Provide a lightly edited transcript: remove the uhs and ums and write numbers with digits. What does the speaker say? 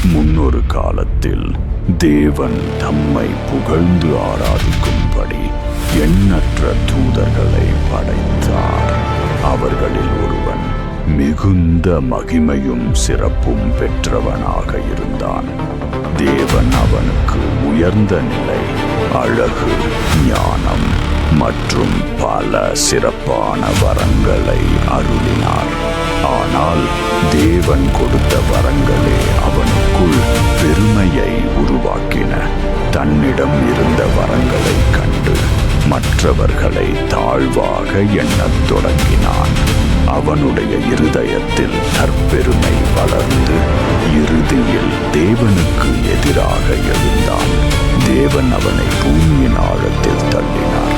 முன்னொரு காலத்தில் தேவன் தம்மை புகழ்ந்து ஆராதிக்கும்படி எண்ணற்ற தூதர்களை படைத்தார். அவர்களில் ஒருவன் மிகுந்த மகிமையும் சிறப்பும் பெற்றவனாக இருந்தான். தேவன் அவனுக்கு உயர்ந்த நிலை, அழகு, ஞானம் மற்றும் பல சிறப்பான வரங்களை அருளினார். ஆனால் தேவன் கொடுத்த வரங்களே அவனுக்குள் பெருமையை உருவாக்கின. தன்னிடம் இருந்த வரங்களை கண்டு மற்றவர்களை தாழ்வாக எண்ணத் தொடங்கினான். அவனுடைய இருதயத்தில் தற்பெருமை வளர்ந்து இறுதியில் தேவனுக்கு எதிராக எழுந்தான். தேவன் அவனை பூமியின் ஆழத்தில் தள்ளினார்.